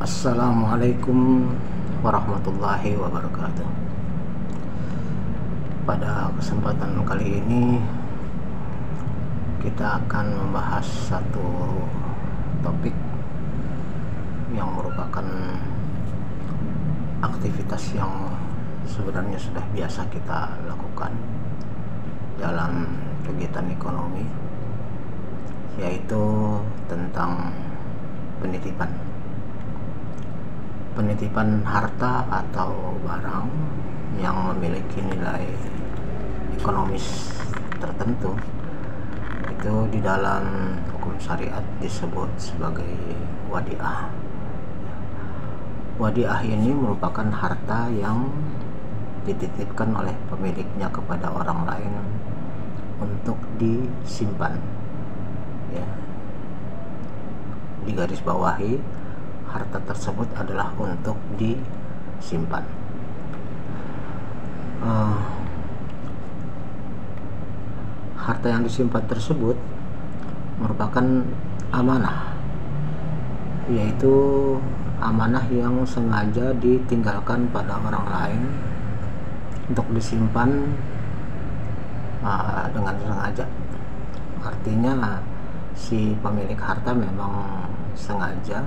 Assalamualaikum warahmatullahi wabarakatuh. Pada kesempatan kali ini kita akan membahas satu topik yang merupakan aktivitas yang sebenarnya sudah biasa kita lakukan dalam kegiatan ekonomi, yaitu tentang penitipan harta atau barang yang memiliki nilai ekonomis tertentu. Itu di dalam hukum syariat disebut sebagai wadiah. Wadiah ini merupakan harta yang dititipkan oleh pemiliknya kepada orang lain untuk disimpan, ya. Di garis bawahi, harta tersebut adalah untuk disimpan. Harta yang disimpan tersebut merupakan amanah, yaitu amanah yang sengaja ditinggalkan pada orang lain untuk disimpan dengan sengaja. Artinya si pemilik harta memang sengaja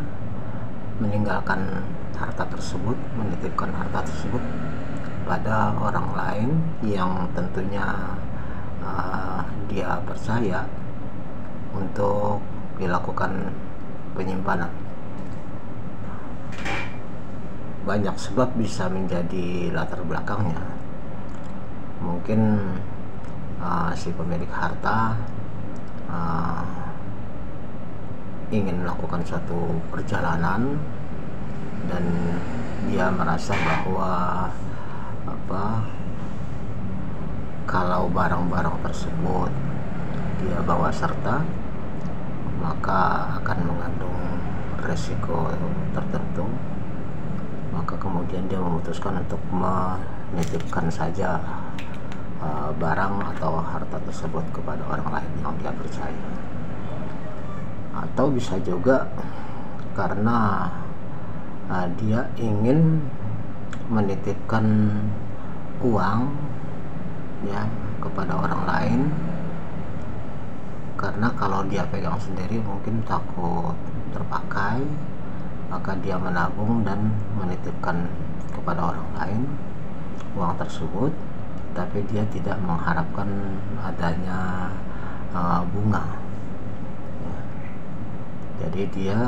meninggalkan harta tersebut, menitipkan harta tersebut pada orang lain yang tentunya dia percaya untuk dilakukan penyimpanan. Banyak sebab bisa menjadi latar belakangnya. Mungkin si pemilik harta ingin melakukan suatu perjalanan dan dia merasa bahwa kalau barang-barang tersebut dia bawa serta, maka akan mengandung resiko tertentu. Maka kemudian dia memutuskan untuk menitipkan saja barang atau harta tersebut kepada orang lain yang dia percaya. Atau bisa juga karena dia ingin menitipkan uang, ya, kepada orang lain, karena kalau dia pegang sendiri mungkin takut terpakai, maka dia menabung dan menitipkan kepada orang lain uang tersebut, tapi dia tidak mengharapkan adanya bunga. Jadi dia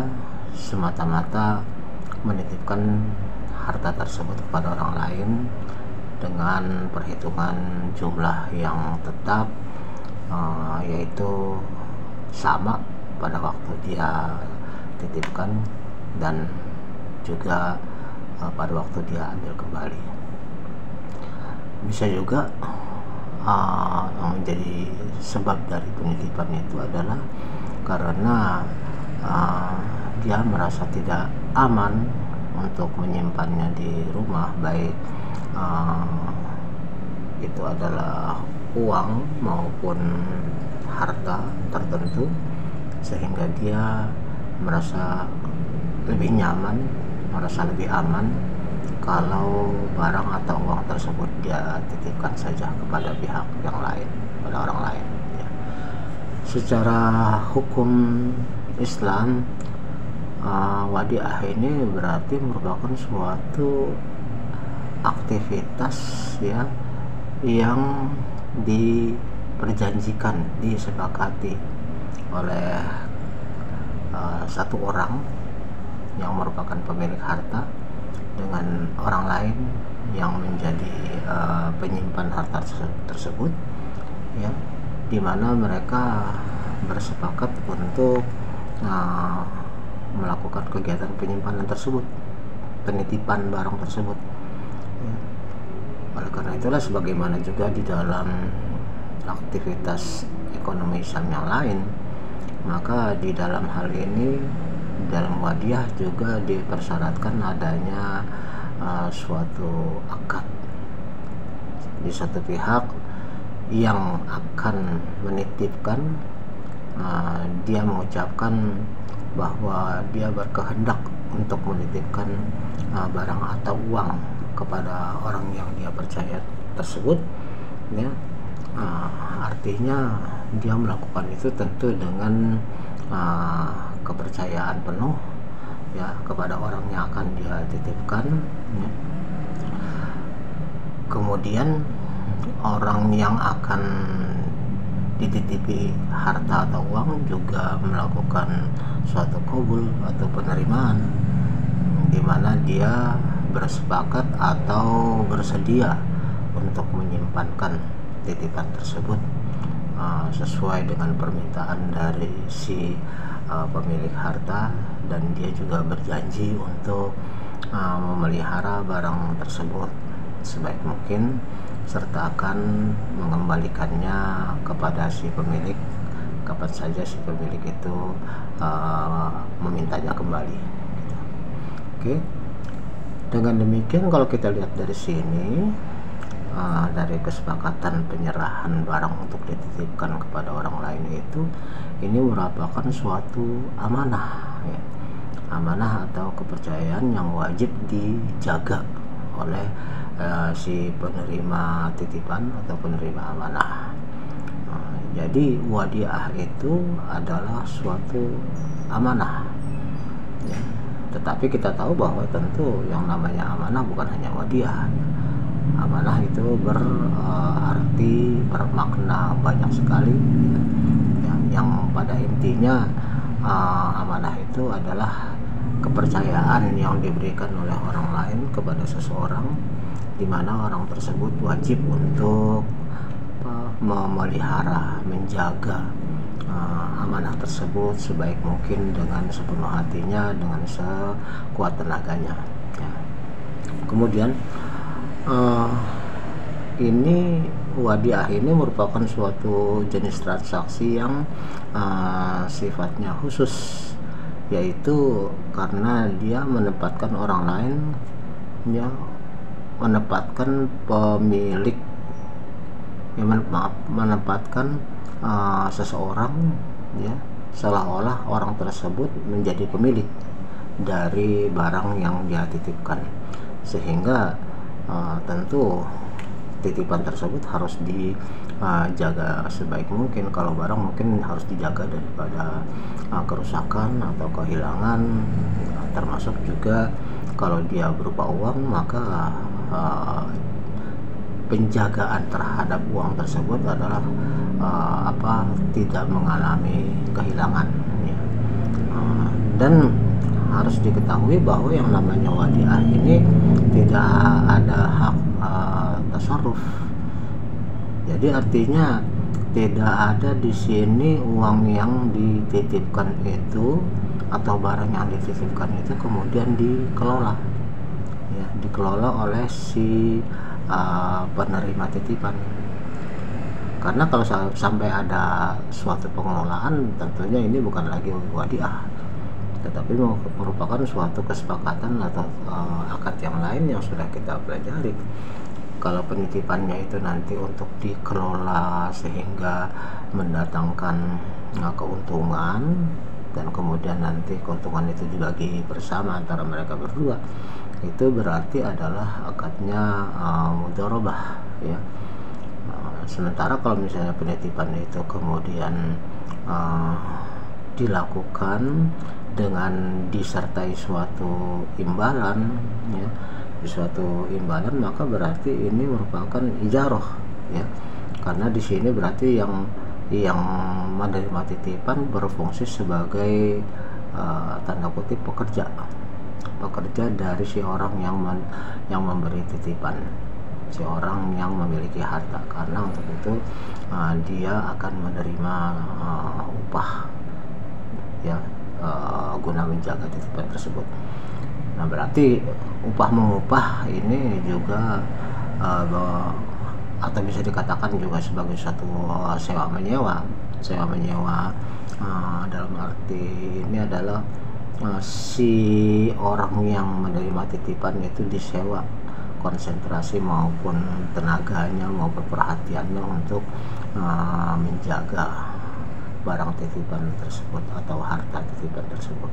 semata-mata menitipkan harta tersebut kepada orang lain dengan perhitungan jumlah yang tetap, yaitu sama pada waktu dia titipkan dan juga pada waktu dia ambil kembali. Bisa juga yang menjadi sebab dari penitipan itu adalah karena dia merasa tidak aman untuk menyimpannya di rumah, baik itu adalah uang maupun harta tertentu, sehingga dia merasa lebih nyaman, merasa lebih aman kalau barang atau uang tersebut dia titipkan saja kepada pihak yang lain, pada orang lain, ya. Secara hukum Islam, wadiah ini berarti merupakan suatu aktivitas, ya, yang diperjanjikan, disepakati oleh satu orang yang merupakan pemilik harta dengan orang lain yang menjadi penyimpan harta tersebut, ya, di mana mereka bersepakat untuk melakukan kegiatan penyimpanan tersebut, penitipan barang tersebut, ya. Oleh karena itulah, sebagaimana juga di dalam aktivitas ekonomi Islam yang lain, maka di dalam hal ini, dalam wadiah juga dipersyaratkan adanya suatu akad di satu pihak yang akan menitipkan, dia mengucapkan bahwa dia berkehendak untuk menitipkan barang atau uang kepada orang yang dia percaya tersebut, ya, artinya dia melakukan itu tentu dengan kepercayaan penuh, ya, kepada orang yang akan dia titipkan, ya. Kemudian orang yang akan dititipi harta atau uang juga melakukan suatu qabul atau penerimaan, di mana dia bersepakat atau bersedia untuk menyimpankan titipan tersebut sesuai dengan permintaan dari si pemilik harta, dan dia juga berjanji untuk memelihara barang tersebut sebaik mungkin serta akan mengembalikannya kepada si pemilik kapan saja si pemilik itu memintanya kembali. Oke. Dengan demikian kalau kita lihat dari sini, dari kesepakatan penyerahan barang untuk dititipkan kepada orang lain itu, ini merupakan suatu amanah, ya. Amanah atau kepercayaan yang wajib dijaga oleh si penerima titipan atau penerima amanah. Jadi wadiah itu adalah suatu amanah, ya. Tetapi kita tahu bahwa tentu yang namanya amanah bukan hanya wadiah. Amanah itu berarti bermakna banyak sekali, ya. Yang pada intinya amanah itu adalah kepercayaan yang diberikan oleh orang lain kepada seseorang, di mana orang tersebut wajib untuk memelihara, menjaga amanah tersebut sebaik mungkin dengan sepenuh hatinya, dengan sekuat tenaganya, ya. Kemudian ini wadiah ini merupakan suatu jenis transaksi yang sifatnya khusus, yaitu karena dia menempatkan orang lain, ya, menempatkan pemilik, ya, menempatkan seseorang, ya, seolah-olah orang tersebut menjadi pemilik dari barang yang dia titipkan, sehingga tentu titipan tersebut harus dijaga sebaik mungkin. Kalau barang mungkin harus dijaga daripada kerusakan atau kehilangan, termasuk juga kalau dia berupa uang, maka penjagaan terhadap uang tersebut adalah tidak mengalami kehilangan, ya. Dan harus diketahui bahwa yang namanya wadiah ini tidak ada hak tasarruf. Jadi artinya tidak ada di sini uang yang dititipkan itu atau barang yang dititipkan itu kemudian dikelola, ya, dikelola oleh si penerima titipan. Karena kalau sampai ada suatu pengelolaan, tentunya ini bukan lagi wadiah, tetapi merupakan suatu kesepakatan atau akad yang lain yang sudah kita pelajari. Kalau penitipannya itu nanti untuk dikelola sehingga mendatangkan keuntungan, dan kemudian nanti keuntungan itu dibagi bersama antara mereka berdua, itu berarti adalah akadnya mudharabah, ya. Sementara kalau misalnya penitipan itu kemudian dilakukan dengan disertai suatu imbalan, ya, suatu imbalan, maka berarti ini merupakan ijarah, ya. Karena di sini berarti yang menerima titipan berfungsi sebagai tanda kutip pekerja dari si orang yang memberi titipan, si orang yang memiliki harta, karena untuk itu dia akan menerima upah, ya, guna menjaga titipan tersebut. Nah, berarti upah mengupah ini juga atau bisa dikatakan juga sebagai satu sewa menyewa dalam arti ini adalah si orang yang menerima titipan itu disewa konsentrasi maupun tenaganya maupun perhatiannya untuk menjaga barang titipan tersebut atau harta titipan tersebut.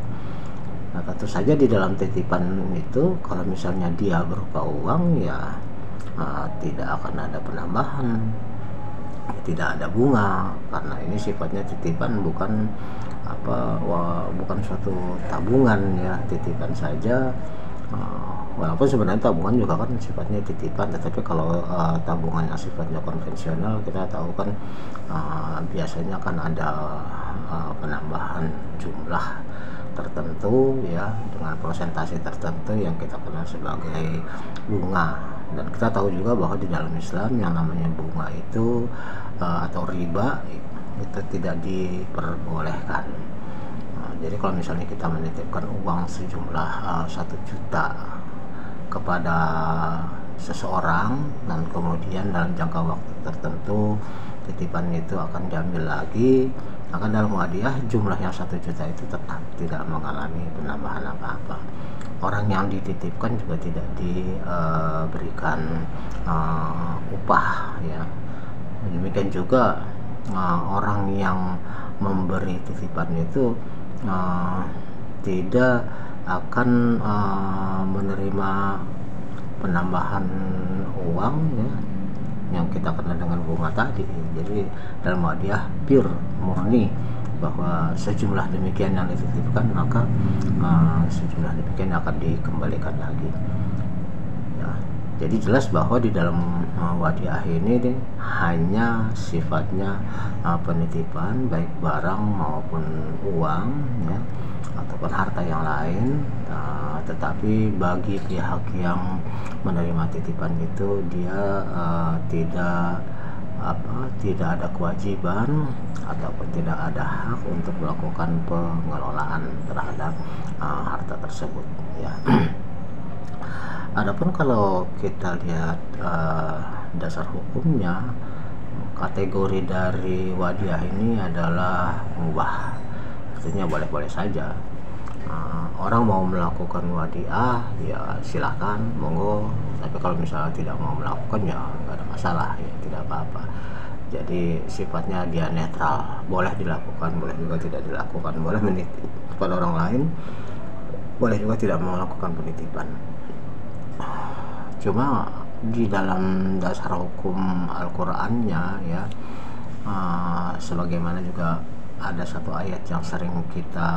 Nah, tentu saja di dalam titipan itu kalau misalnya dia berupa uang, ya tidak akan ada penambahan, tidak ada bunga, karena ini sifatnya titipan, bukan bukan suatu tabungan ya. Titipan saja, walaupun sebenarnya tabungan juga kan sifatnya titipan, tetapi kalau tabungan yang sifatnya konvensional, kita tahu kan biasanya kan ada penambahan jumlah tertentu ya, dengan persentase tertentu yang kita kenal sebagai bunga. Dan kita tahu juga bahwa di dalam Islam yang namanya bunga itu atau riba itu tidak diperbolehkan. Jadi kalau misalnya kita menitipkan uang sejumlah 1 juta kepada seseorang, dan kemudian dalam jangka waktu tertentu titipan itu akan diambil lagi, maka dalam hadiah jumlah yang 1 juta itu tetap tidak mengalami penambahan apa-apa. Orang yang dititipkan juga tidak diberikan upah ya. Demikian juga orang yang memberi titipan itu tidak akan menerima penambahan uang ya, yang kita kenal dengan bunga tadi. Jadi dalam hadiah pure, murni, bahwa sejumlah demikian yang dititipkan, maka sejumlah demikian akan dikembalikan lagi ya. Jadi jelas bahwa di dalam wadiah ini hanya sifatnya penitipan, baik barang maupun uang ya, ataupun harta yang lain, tetapi bagi pihak yang menerima titipan itu dia tidak ada kewajiban ataupun tidak ada hak untuk melakukan pengelolaan terhadap harta tersebut ya. Adapun kalau kita lihat dasar hukumnya, kategori dari wadiah ini adalah mubah, artinya boleh-boleh saja. Orang mau melakukan wadiah ya silakan, monggo, tapi kalau misalnya tidak mau melakukan ya nggak ada masalah ya, tidak apa-apa. Jadi sifatnya dia netral, boleh dilakukan, boleh juga tidak dilakukan, boleh menitip kepada orang lain, boleh juga tidak melakukan penitipan. Cuma di dalam dasar hukum Al-Qur'annya ya, sebagaimana juga ada satu ayat yang sering kita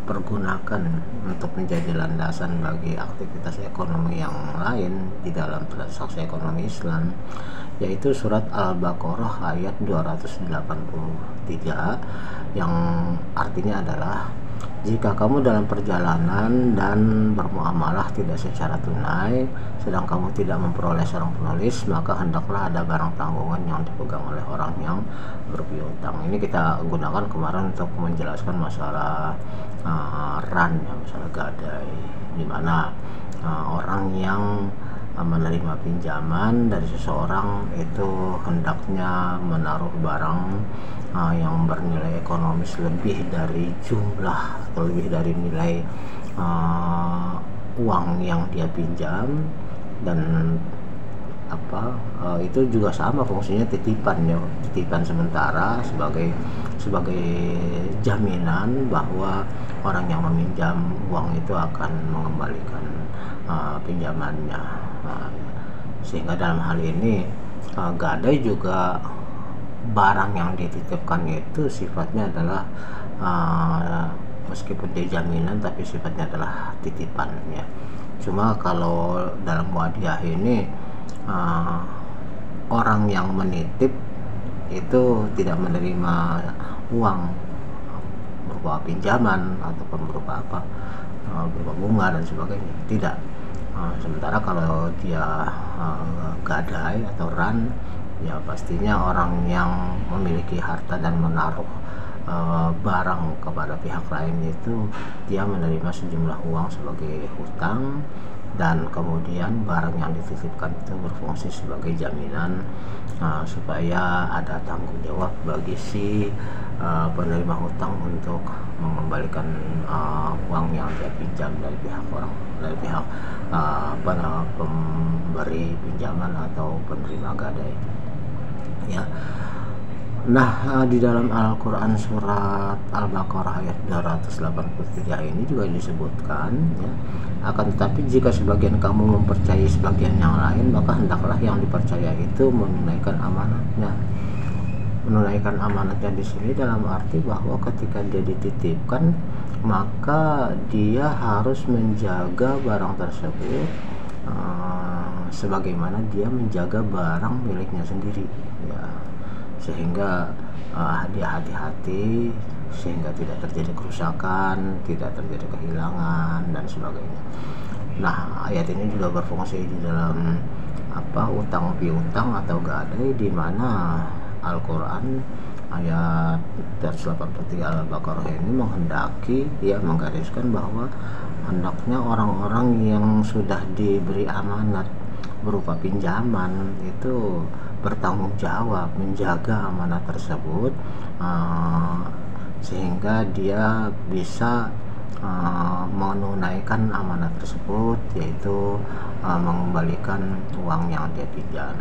pergunakan untuk menjadi landasan bagi aktivitas ekonomi yang lain di dalam transaksi ekonomi Islam, yaitu surat Al-Baqarah ayat 283 yang artinya adalah, jika kamu dalam perjalanan dan bermuamalah tidak secara tunai, sedang kamu tidak memperoleh seorang penulis, maka hendaklah ada barang tanggungan yang dipegang oleh orang yang berpiutang. Ini kita gunakan kemarin untuk menjelaskan masalah ran, masalah gadai, di mana orang yang menerima pinjaman dari seseorang itu hendaknya menaruh barang yang bernilai ekonomis lebih dari jumlah atau lebih dari nilai uang yang dia pinjam, dan itu juga sama fungsinya titipan ya, titipan sementara sebagai jaminan bahwa orang yang meminjam uang itu akan mengembalikan pinjamannya. Sehingga dalam hal ini gadai juga barang yang dititipkan itu sifatnya adalah meskipun dia jaminan tapi sifatnya adalah titipan ya. Cuma kalau dalam wadiah ini orang yang menitip itu tidak menerima uang berupa pinjaman ataupun berupa berupa bunga dan sebagainya, tidak. Sementara kalau dia gadai atau ran, ya pastinya orang yang memiliki harta dan menaruh barang kepada pihak lain itu dia menerima sejumlah uang sebagai hutang, dan kemudian barang yang dititipkan itu berfungsi sebagai jaminan supaya ada tanggung jawab bagi si penerima hutang untuk mengembalikan uang yang dia pinjam dari pihak pemberi pinjaman atau penerima gadai ya. Di dalam Al-Quran surat Al-Baqarah ayat 283 ini juga disebutkan, ya, akan tetapi jika sebagian kamu mempercayai sebagian yang lain, maka hendaklah yang dipercaya itu menunaikan amanatnya. Menunaikan amanatnya di sini dalam arti bahwa ketika dia dititipkan, maka dia harus menjaga barang tersebut sebagaimana dia menjaga barang miliknya sendiri, ya, sehingga dia hati-hati sehingga tidak terjadi kerusakan, tidak terjadi kehilangan dan sebagainya. Ayat ini juga berfungsi di dalam utang piutang atau gadai, di mana Al-Quran ayat 183 Al-Baqarah ini menghendaki, ya, menggariskan bahwa hendaknya orang-orang yang sudah diberi amanat berupa pinjaman itu bertanggung jawab menjaga amanat tersebut, sehingga dia bisa menunaikan amanat tersebut, yaitu mengembalikan uang yang dia pinjam.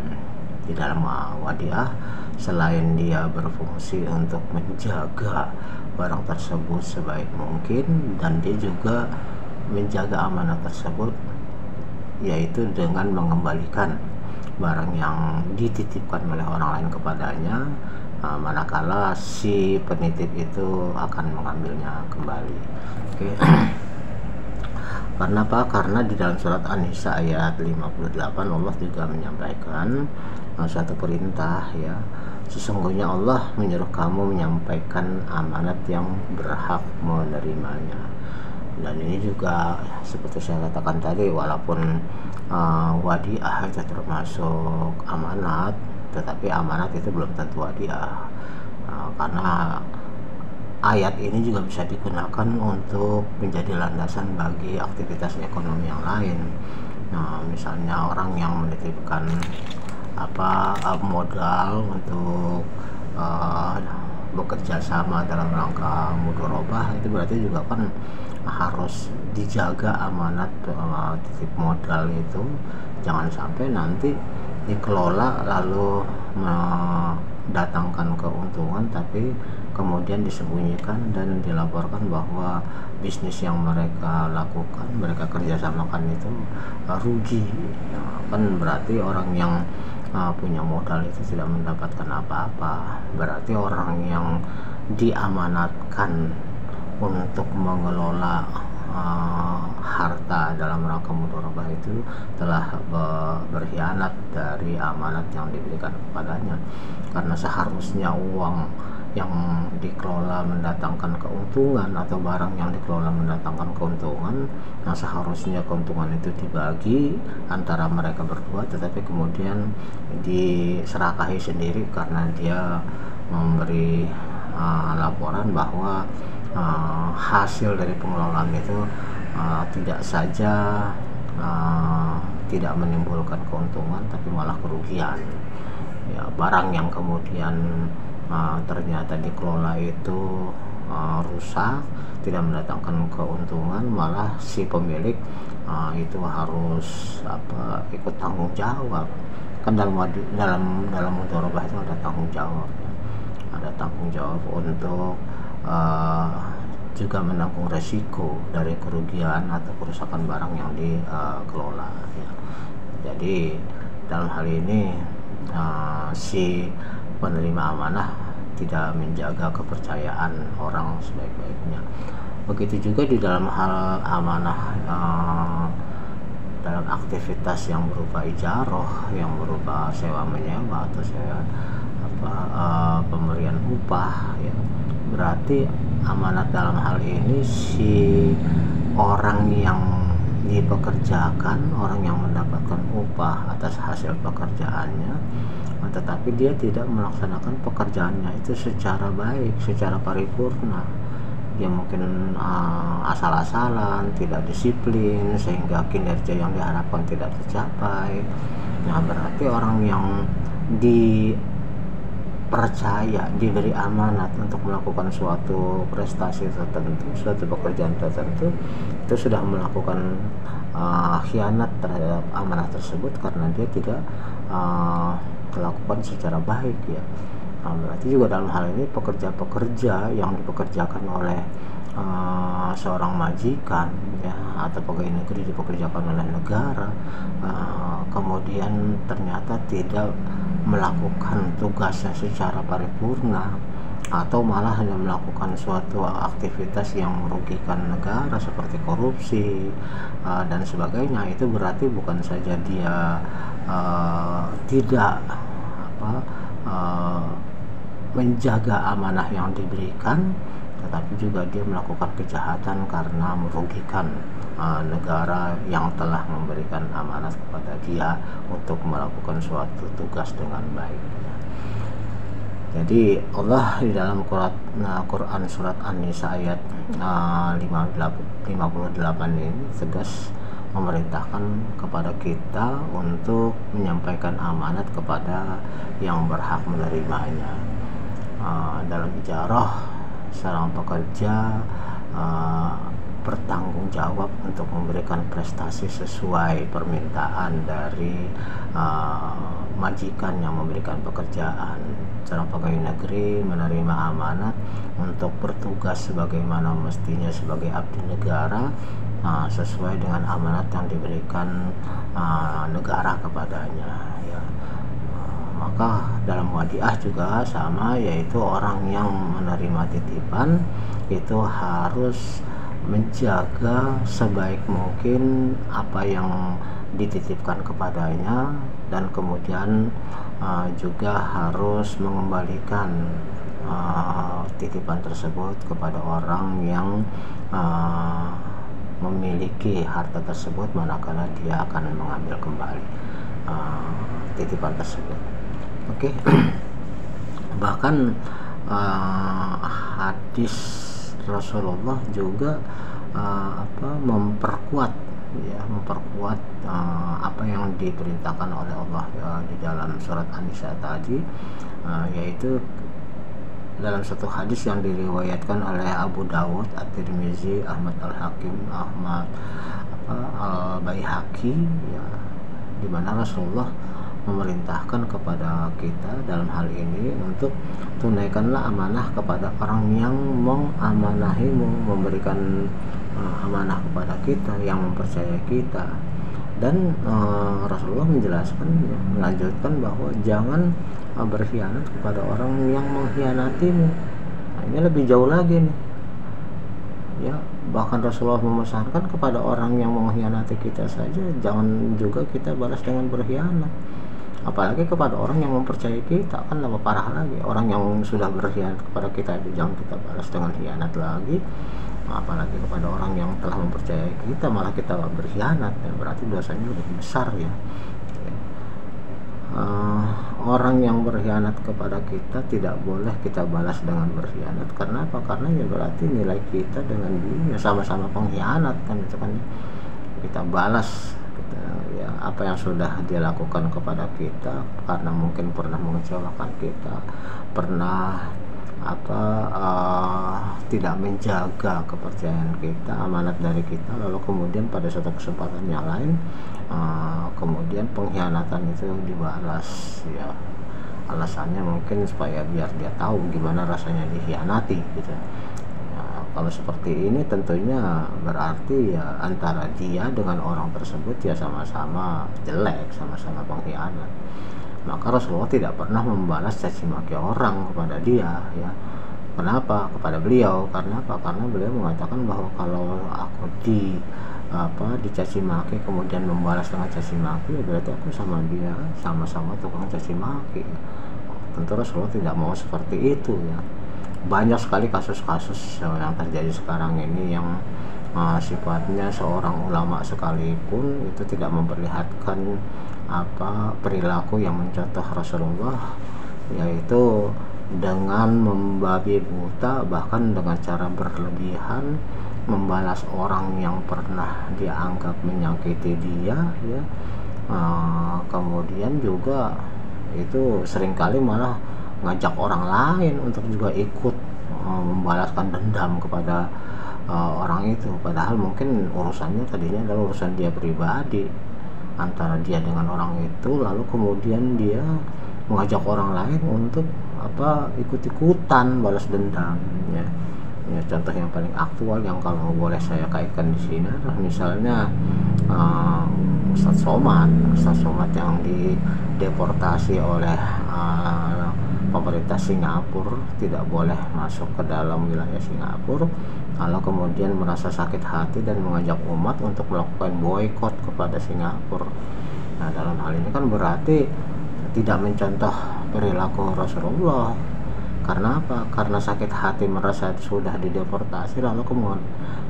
Di dalam wadiah, selain dia berfungsi untuk menjaga barang tersebut sebaik mungkin, dan dia juga menjaga amanat tersebut, yaitu dengan mengembalikan barang yang dititipkan oleh orang lain kepadanya, manakala si penitip itu akan mengambilnya kembali. Oke. Karena apa? Karena di dalam surat An-Nisa ayat 58 Allah juga menyampaikan satu perintah, ya, sesungguhnya Allah menyuruh kamu menyampaikan amanat yang berhak menerimanya. Dan ini juga seperti saya katakan tadi, walaupun wadiah itu termasuk amanat, tetapi amanat itu belum tentu wadiah, karena ayat ini juga bisa digunakan untuk menjadi landasan bagi aktivitas ekonomi yang lain. Misalnya orang yang menitipkan modal untuk bekerja sama dalam rangka mudharabah, itu berarti juga kan harus dijaga amanat titip modal itu, jangan sampai nanti dikelola lalu mendatangkan keuntungan tapi kemudian disembunyikan dan dilaporkan bahwa bisnis yang mereka lakukan, mereka kerjasamakan itu rugi. Kan berarti orang yang punya modal itu tidak mendapatkan apa-apa. Berarti orang yang diamanatkan untuk mengelola harta dalam rangka mudharabah itu telah berkhianat dari amanat yang diberikan kepadanya, karena seharusnya uang yang dikelola mendatangkan keuntungan atau barang yang dikelola mendatangkan keuntungan, seharusnya keuntungan itu dibagi antara mereka berdua, tetapi kemudian diserakahi sendiri karena dia memberi laporan bahwa hasil dari pengelolaan itu tidak saja tidak menimbulkan keuntungan tapi malah kerugian, ya, barang yang kemudian ternyata dikelola itu rusak, tidak mendatangkan keuntungan, malah si pemilik itu harus ikut tanggung jawab. Kan dalam mudharabah itu ada tanggung jawab, ya. Ada tanggung jawab untuk juga menanggung resiko dari kerugian atau kerusakan barang yang dikelola, ya. Jadi dalam hal ini si penerima amanah tidak menjaga kepercayaan orang sebaik-baiknya. Begitu juga di dalam hal amanah dalam aktivitas yang berupa ijaroh, yang berupa sewa menyewa atau pemberian upah, ya. Berarti amanat dalam hal ini si orang yang dipekerjakan, orang yang mendapatkan upah atas hasil pekerjaannya, tetapi dia tidak melaksanakan pekerjaannya itu secara baik, secara paripurna. Dia mungkin asal-asalan, tidak disiplin, sehingga kinerja yang diharapkan tidak tercapai. Berarti orang yang dipercaya, diberi amanat untuk melakukan suatu prestasi tertentu, suatu pekerjaan tertentu, itu sudah melakukan khianat terhadap amanat tersebut karena dia tidak melakukan secara baik, ya. Berarti juga dalam hal ini pekerja-pekerja yang dipekerjakan oleh seorang majikan ya, atau pegawai negeri dipekerjakan oleh negara, kemudian ternyata tidak melakukan tugasnya secara paripurna, atau malah hanya melakukan suatu aktivitas yang merugikan negara seperti korupsi dan sebagainya, itu berarti bukan saja dia tidak menjaga amanah yang diberikan, tetapi juga dia melakukan kejahatan karena merugikan negara yang telah memberikan amanat kepada dia untuk melakukan suatu tugas dengan baik. Jadi Allah di dalam Quran surat An-Nisa ayat 58 ini tegas memerintahkan kepada kita untuk menyampaikan amanat kepada yang berhak menerimanya. Dalam ijarah, seorang pekerja bertanggung jawab untuk memberikan prestasi sesuai permintaan dari majikan yang memberikan pekerjaan. Seorang pegawai negeri menerima amanat untuk bertugas sebagaimana mestinya sebagai abdi negara, sesuai dengan amanat yang diberikan negara kepadanya ya. Maka dalam wadiah juga sama, yaitu orang yang menerima titipan itu harus menjaga sebaik mungkin apa yang dititipkan kepadanya, dan kemudian juga harus mengembalikan titipan tersebut kepada orang yang memiliki harta tersebut manakala dia akan mengambil kembali titipan tersebut. Oke. Bahkan hadis Rasulullah juga memperkuat apa yang diperintahkan oleh Allah ya, di dalam surat An-Nisa tadi, yaitu dalam satu hadis yang diriwayatkan oleh Abu Dawud, At-Tirmizi, Ahmad Al-Hakim, Al-Baihaqi ya, di mana Rasulullah memerintahkan kepada kita dalam hal ini untuk tunaikanlah amanah kepada orang yang mengamanahimu, memberikan amanah kepada kita, yang mempercayai kita. Dan Rasulullah menjelaskan, melanjutkan bahwa jangan berkhianat kepada orang yang mengkhianatimu. Nah, ini lebih jauh lagi nih ya, bahkan Rasulullah memesankan kepada orang yang mengkhianati kita saja jangan juga kita balas dengan berkhianat, apalagi kepada orang yang mempercayai kita, kan lebih parah lagi. Orang yang sudah berkhianat kepada kita itu jangan kita balas dengan khianat lagi, apalagi kepada orang yang telah mempercayai kita malah kita berkhianat, ya berarti dosanya lebih besar ya. Orang yang berkhianat kepada kita tidak boleh kita balas dengan berkhianat. Karena apa? Karena ya berarti nilai kita dengan dia sama-sama pengkhianat kan, itu kan. Kita balas ya apa yang sudah dia lakukan kepada kita, karena mungkin pernah mengecewakan kita, pernah tidak menjaga kepercayaan kita, amanat dari kita, lalu kemudian pada suatu kesempatan yang lain kemudian pengkhianatan itu dibalas ya. Alasannya mungkin supaya biar dia tahu gimana rasanya dikhianati gitu. Kalau seperti ini tentunya berarti ya antara dia dengan orang tersebut ya sama-sama jelek, sama-sama pengkhianat. Maka Rasulullah tidak pernah membalas caci maki orang kepada dia ya. Kenapa? Kepada beliau. Karena apa? Karena beliau mengatakan bahwa kalau aku dicaci maki kemudian membalas dengan caci maki, ya berarti aku sama dia sama-sama tukang caci maki. Tentu Rasulullah tidak mau seperti itu ya. Banyak sekali kasus-kasus yang terjadi sekarang ini yang sifatnya seorang ulama sekalipun itu tidak memperlihatkan perilaku yang mencontoh Rasulullah, yaitu dengan membabi buta, bahkan dengan cara berlebihan membalas orang yang pernah dianggap menyakiti dia ya. Kemudian juga itu seringkali malah ngajak orang lain untuk juga ikut membalaskan dendam kepada orang itu, padahal mungkin urusannya tadinya adalah urusan dia pribadi antara dia dengan orang itu, lalu kemudian dia mengajak orang lain untuk ikut-ikutan balas dendam ya. Ya, contoh yang paling aktual yang kalau boleh saya kaitkan di sini adalah misalnya Ustadz Somad yang dideportasi oleh pemerintah Singapura, tidak boleh masuk ke dalam wilayah Singapura, lalu kemudian merasa sakit hati dan mengajak umat untuk melakukan boikot kepada Singapura. Nah, dalam hal ini kan berarti tidak mencontoh perilaku Rasulullah. Karena apa? Karena sakit hati merasa sudah dideportasi, lalu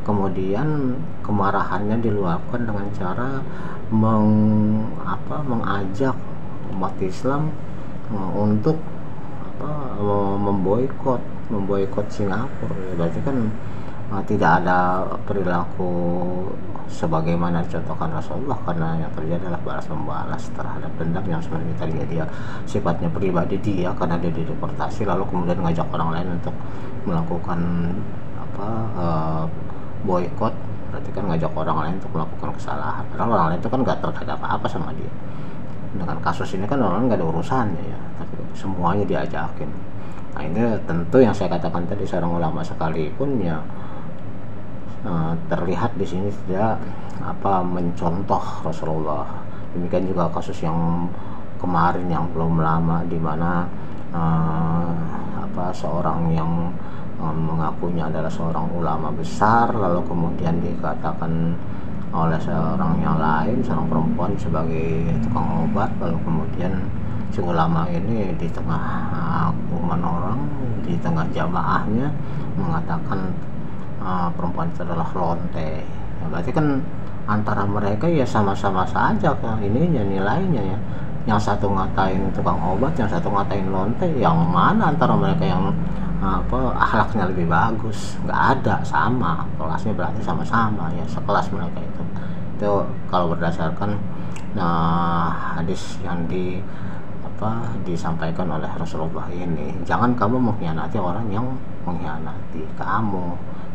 kemudian kemarahannya diluapkan dengan cara mengajak umat Islam untuk memboikot Singapura. Berarti kan tidak ada perilaku sebagaimana dicontohkan Rasulullah, karena yang terjadi adalah balas membalas terhadap dendam yang sebenarnya tadinya dia sifatnya pribadi dia karena dia dideportasi, lalu kemudian ngajak orang lain untuk melakukan boikot. Berarti kan ngajak orang lain untuk melakukan kesalahan, padahal orang lain itu kan nggak terkait apa-apa sama dia. Dengan kasus ini kan orang nggak ada urusannya ya, tapi semuanya diajakin. Nah, ini tentu yang saya katakan tadi, seorang ulama sekalipun ya terlihat di sini tidak mencontoh Rasulullah. Demikian juga kasus yang kemarin yang belum lama, di mana seorang yang mengakunya adalah seorang ulama besar, lalu kemudian dikatakan oleh seorang yang lain, seorang perempuan, sebagai tukang obat, lalu kemudian si ulama ini di tengah kerumunan orang, di tengah jamaahnya mengatakan perempuan itu adalah lonte. Ya, berarti kan antara mereka ya sama-sama saja kan ininya, nilainya ya. Yang satu ngatain tukang obat, yang satu ngatain lonte, yang mana antara mereka yang akhlaknya lebih bagus? Nggak ada, sama kelasnya, berarti sama-sama ya, sekelas mereka itu kalau berdasarkan hadis yang disampaikan oleh Rasulullah ini. Jangan kamu mengkhianati orang yang mengkhianati kamu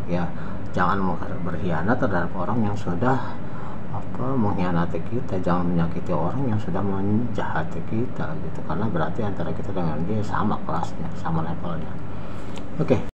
ya, jangan berkhianat terhadap orang yang sudah mengkhianati kita, jangan menyakiti orang yang sudah menjahati kita gitu, karena berarti antara kita dengan dia sama kelasnya, sama levelnya. Oke,